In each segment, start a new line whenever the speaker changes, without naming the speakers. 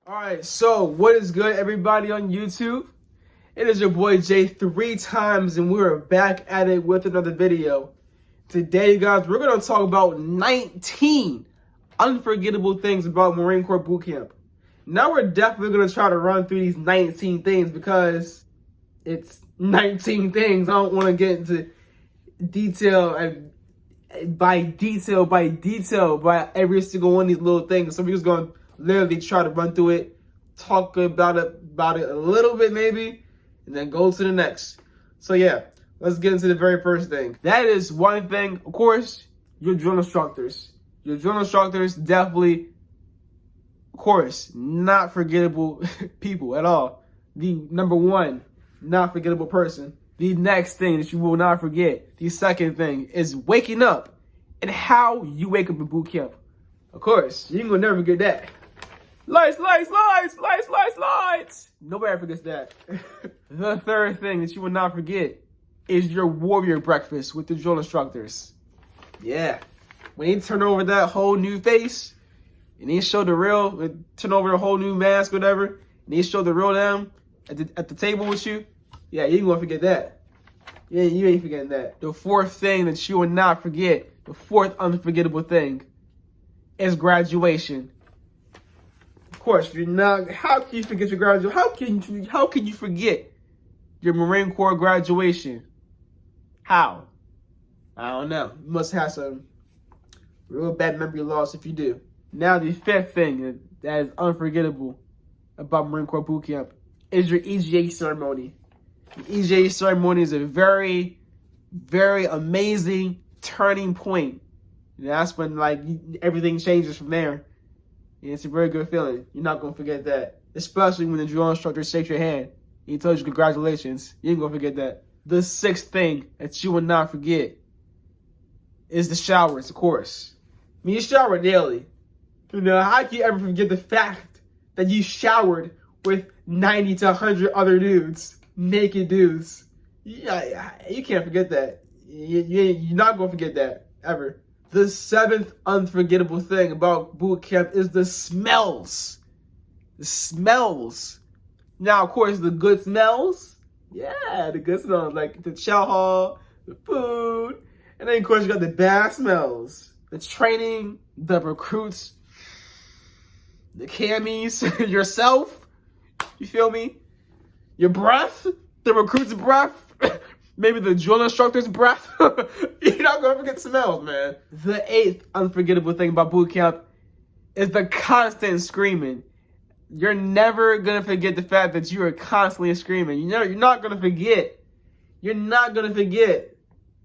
Alright, so what is good, everybody on YouTube? It is your boy Jay 3 times, and we're back at it with another video. Today, guys, we're going to talk about 19 unforgettable things about Marine Corps boot camp. Now we're definitely going to try to run through these 19 things because it's 19 things. I don't want to get into detail by every single one of these little things. So we're just going to literally try to run through it, talk about it a little bit maybe, and then go to the next. So yeah, let's get into the very first thing. That is one thing, of course, your drill instructors. Your drill instructors definitely, of course, not forgettable people at all. The number one, not forgettable person. The next thing that you will not forget, the second thing, is waking up and how you wake up in boot camp. Of course, you ain't gonna never forget that. Lights. Nobody ever forgets that. The third thing that you will not forget is your warrior breakfast with the drill instructors. Yeah. When they turn over that whole new face, and they show the real, turn over a whole new mask, whatever, and they show the real them at the table with you, yeah, you ain't gonna forget that. Yeah, you ain't forgetting that. The fourth thing that you will not forget, the fourth unforgettable thing, is graduation. Of course, you're not. How can you forget your graduation? How can you forget your Marine Corps graduation? How? I don't know. You must have some real bad memory loss if you do. Now, the fifth thing that is unforgettable about Marine Corps boot camp is your EGA ceremony. The EGA ceremony is a very, very amazing turning point. And that's when everything changes from there. And it's a very good feeling. You're not going to forget that. Especially when the drill instructor shakes your hand and he tells you congratulations. You ain't going to forget that. The sixth thing that you will not forget is the showers, of course. I mean, you shower daily. You know, how can you ever forget the fact that you showered with 90 to 100 other dudes? Naked dudes. Yeah, you can't forget that. You're not going to forget that, ever. The seventh unforgettable thing about boot camp is the smells. The smells. Now, of course, the good smells. Yeah, the good smells, like the chow hall, the food. And then, of course, you got the bad smells. The training, the recruits, the camis, yourself. You feel me? Your breath, the recruit's breath. Maybe the drill instructor's breath. You're not going to forget smells, man. The eighth unforgettable thing about boot camp is the constant screaming. You're never going to forget the fact that you are constantly screaming. You're not going to forget. You're not going to forget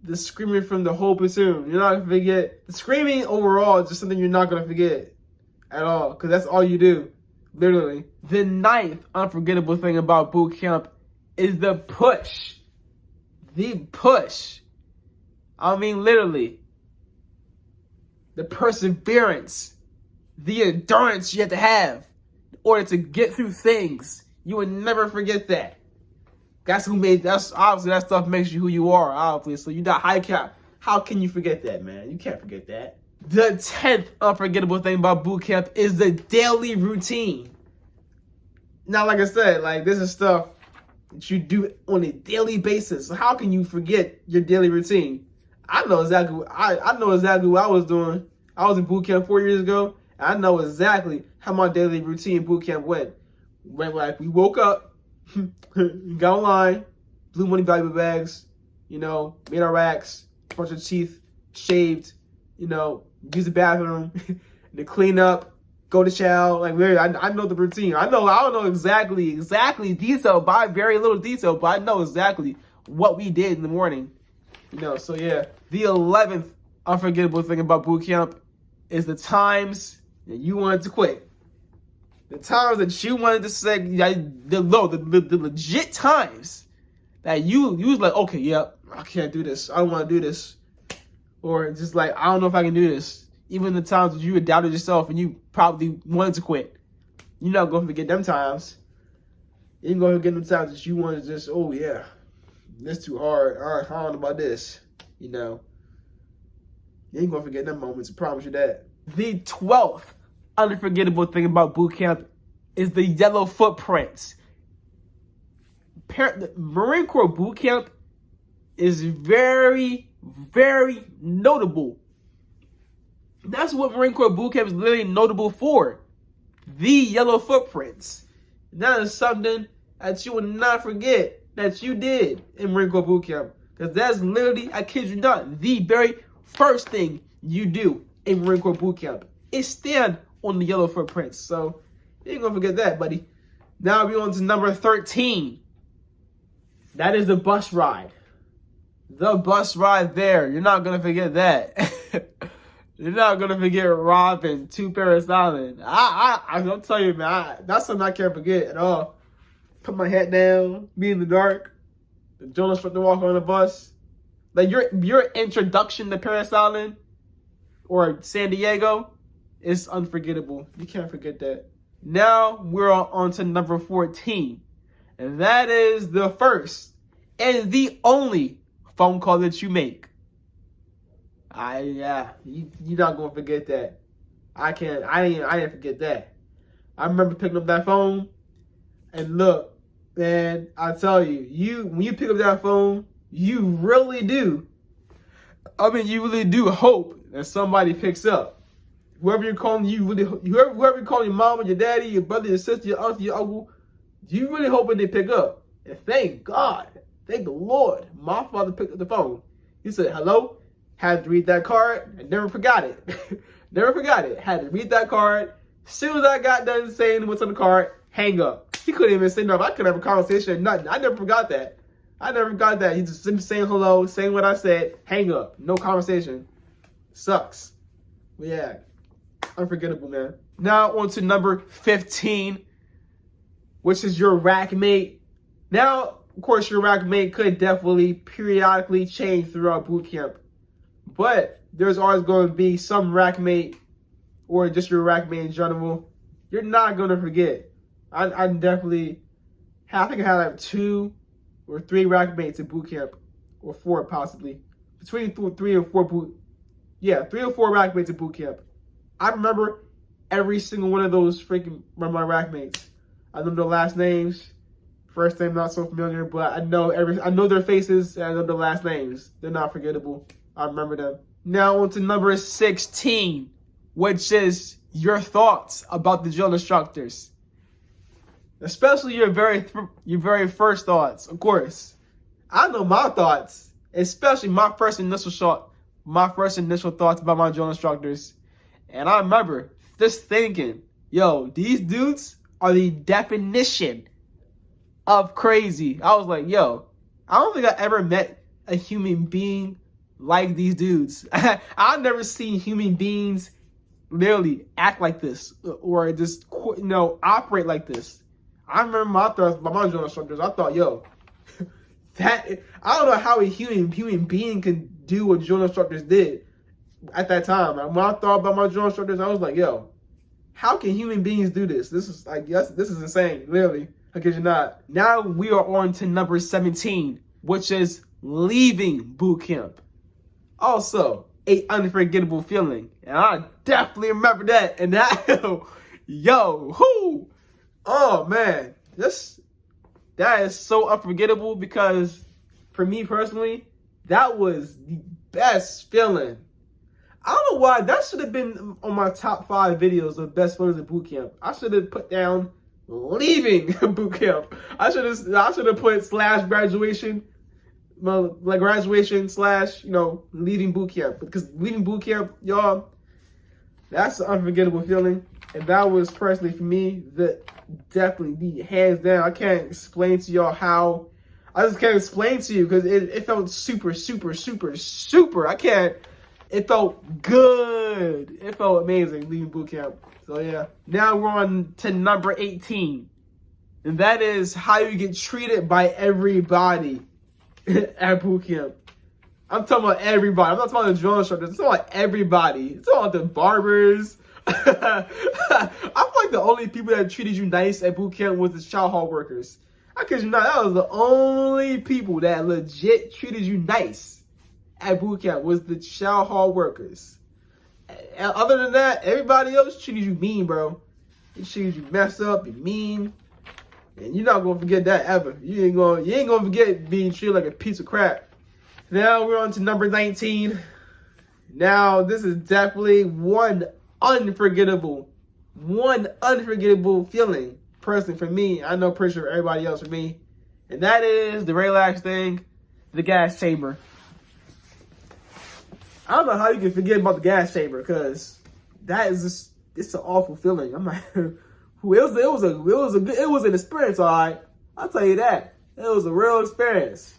the screaming from the whole platoon. You're not going to forget. The screaming overall is just something you're not going to forget at all, because that's all you do, literally. The ninth unforgettable thing about boot camp is the push. The push. I mean, literally. The perseverance. The endurance you have to have in order to get through things. You will never forget that. Obviously that stuff makes you who you are, obviously. So you got high cap. How can you forget that, man? You can't forget that. The 10th unforgettable thing about boot camp is the daily routine. Now, like I said, this is stuff that you do on a daily basis. So how can you forget your daily routine? I know exactly what I was doing. I was in boot camp 4 years ago. And I know exactly how my daily routine boot camp went. We woke up, got online, blue money valuable bags, made our racks, brushed our teeth, shaved, use the bathroom, to clean up, go to chow. I know the routine. I don't know exactly detail, by very little detail, but I know exactly what we did in the morning. So yeah. The 11th unforgettable thing about boot camp is the times that you wanted to quit. The times that you wanted to say, the legit times that you was like, okay, yeah, I can't do this. I don't want to do this. Or just I don't know if I can do this. Even the times that you had doubted yourself and you probably wanted to quit. You're not going to forget them times. You're going to forget them times that you wanted to just, oh yeah, this too hard. All right, I don't know about this. You ain't going to forget them moments. I promise you that. The 12th unforgettable thing about boot camp is the yellow footprints. The Marine Corps boot camp is very, very notable. That's what Marine Corps boot camp is literally notable for. The yellow footprints. That is something that you will not forget that you did in Marine Corps boot camp. Because that's literally, I kid you not, the very first thing you do in Marine Corps boot camp is stand on the yellow footprints. So you ain't gonna forget that, buddy. Now we're on to number 13. That is the bus ride. The bus ride there. You're not gonna forget that. You're not gonna forget Robin to Paris Island. I'm gonna tell you, man, that's something I can't forget at all. Put my head down, be in the dark, the drill instructor walk on the bus. Like your introduction to Paris Island or San Diego is unforgettable. You can't forget that. Now we're on to number 14. And that is the first and the only phone call that you make. You're not gonna forget that. I didn't forget that. I remember picking up that phone, and look, man, I tell you, when you pick up that phone, you really do. You really do hope that somebody picks up. Whoever you're calling, whoever you're calling, your mom or your daddy, your brother, your sister, your auntie, your uncle, you really hoping they pick up. And thank God, thank the Lord, my father picked up the phone. He said, hello. Had to read that card and never forgot it. Never forgot it. Had to read that card. As soon as I got done saying what's on the card, hang up. He couldn't even say nothing. I couldn't have a conversation or nothing. I never forgot that. He just simply saying hello, saying what I said, hang up. No conversation. Sucks. But yeah, unforgettable, man. Now on to number 15, which is your Rackmate. Now, of course, your Rackmate could definitely periodically change throughout boot camp. But there's always going to be some Rackmate, or just your Rackmate in general, you're not going to forget. I think I had like 2 or 3 Rackmates in boot camp, or 4 possibly. Between 3 and 4 3 or 4 Rackmates in boot camp. I remember every single one of those freaking my Rackmates. I know their last names. First name not so familiar, but I know their faces and I know their last names. They're not forgettable. I remember them. Now on to number 16, which is your thoughts about the drill instructors. Especially your very first thoughts, of course. I know my thoughts, especially my first initial thoughts about my drill instructors. And I remember just thinking, yo, these dudes are the definition of crazy. I was like, yo, I don't think I ever met a human being like these dudes. I've never seen human beings literally act like this or just, operate like this. I remember my thoughts about my drill instructors. I thought, yo, I don't know how a human being can do what drill instructors did at that time. When I thought about my drill instructors, I was like, yo, how can human beings do this? This is insane, literally. I kid you not. Now we are on to number 17, which is leaving boot camp. Also, an unforgettable feeling. And I definitely remember that. And that, oh man, that is so unforgettable because for me personally, that was the best feeling. I don't know why, that should have been on my top 5 videos of best feelings in boot camp. I should have put down leaving boot camp. I should have put /graduation, like graduation / leaving boot camp, because leaving boot camp, y'all, that's an unforgettable feeling. And that was personally for me definitely the hands down. I can't explain to y'all how. I just can't explain to you because it felt super. It felt good. It felt amazing leaving boot camp. So yeah. Now we're on to number 18. And that is how you get treated by everybody at boot camp. I'm talking about everybody. I'm not talking about the drill instructors. I'm talking about everybody. I'm talking about the barbers. I feel like the only people that treated you nice at boot camp was the chow hall workers. I kid you not, that was the only people that legit treated you nice at boot camp was the chow hall workers. And other than that, everybody else treated you mean, bro. He sees you mess up, be mean, and you're not gonna forget that ever. You ain't gonna forget being treated like a piece of crap. Now we're on to number 19. Now this is definitely one unforgettable feeling, personally for me. I know pretty sure for everybody else for me, and that is the relax thing, the gas chamber. I don't know how you can forget about the gas chamber, because that is just, it's an awful feeling. I'm like, it was an experience, all right. I'll tell you that. It was a real experience.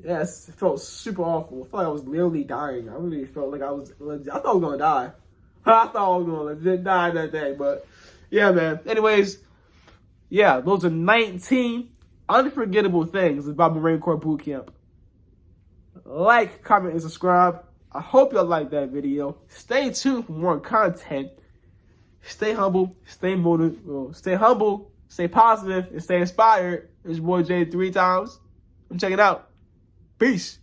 Yes, it felt super awful. I felt like I was literally dying. I really felt like I thought I was gonna die. I thought I was gonna legit die that day, but yeah, man. Anyways, yeah, those are 19 unforgettable things about Marine Corps Boot Camp. Like, comment, and subscribe. I hope y'all like that video. Stay tuned for more content. Stay humble, stay motivated, stay humble, stay positive, and stay inspired. It's your boy Jay 3 times. I'm checking out. Peace.